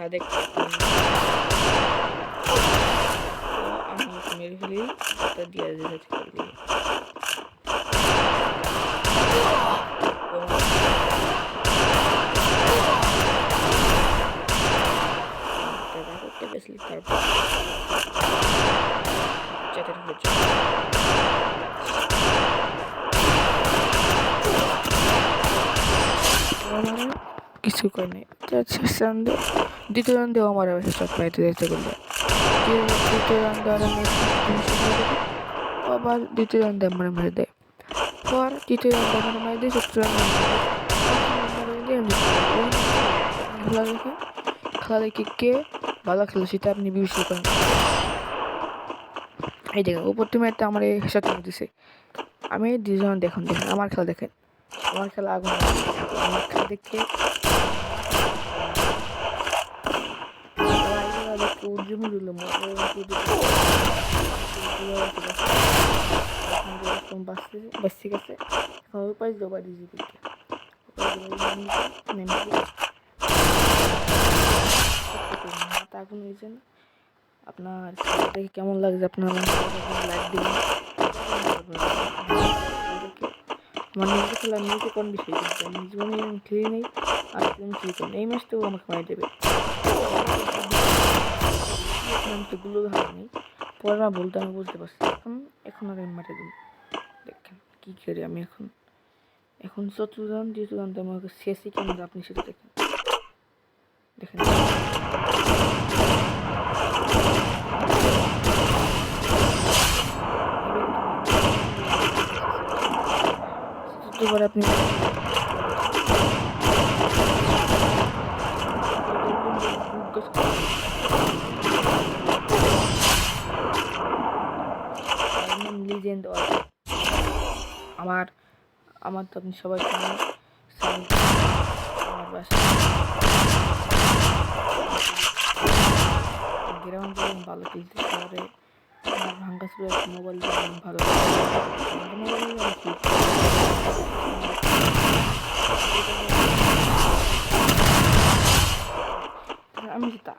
ছাদে আমি মেরে ফেলি দিয়ে ফেলি করতে গেছিলি তারপর চাটের কিছু করে নেই দ্বিতীয় রাউন্ডেও আমার শট মাইতে যেতে করলে দ্বিতীয় রাউন্ডে আবার দ্বিতীয় রাউন্ডে আমার মেরে দেয় পর তৃতীয় রাউন্ডে আমার মেরে দেয় চতুর্থ রাউন্ডে খেলা দেখে কে ভালো খেলো সেটা আপনি বিবেচনা করেন। এই দেখেন উপর টিমে একটা আমার এই হেডশট দিছে আমি দুজন দেখুন আমার খেলা দেখেন আমার খেলা আগুন আমার খেলা দেখে বাঁচতে গেছে পাই জবা দিয়েছি আগুন হয়েছে না আপনার দেখে কেমন লাগছে আপনার লাইক দিবেন আমার নিজের খেলা নিজে কোন বিষয় জীবনে খেলি নেই আর খেলি করেন এই ম্যাচটাও আমাকে মারি দেবে গুলো ভালো নেই পরে না বলতে আমি বুঝতে পারছি এখন আর আমি মারে দেব দেখেন কী করি আমি এখন চতুর্থ রাউন্ড দ্বিতীয় রাউন্ডে আমাকে শেষই কেমন আপনি সেটা দেখেন চতুর্থবার আপনি লিজেন্ড আমার তো আপনি সবাই আমার বাসা গ্রাউন্ড ভালো খেলতে শহরে আমার ভাঙ্গা ছিল মোবাইল ভালো আমি যেটা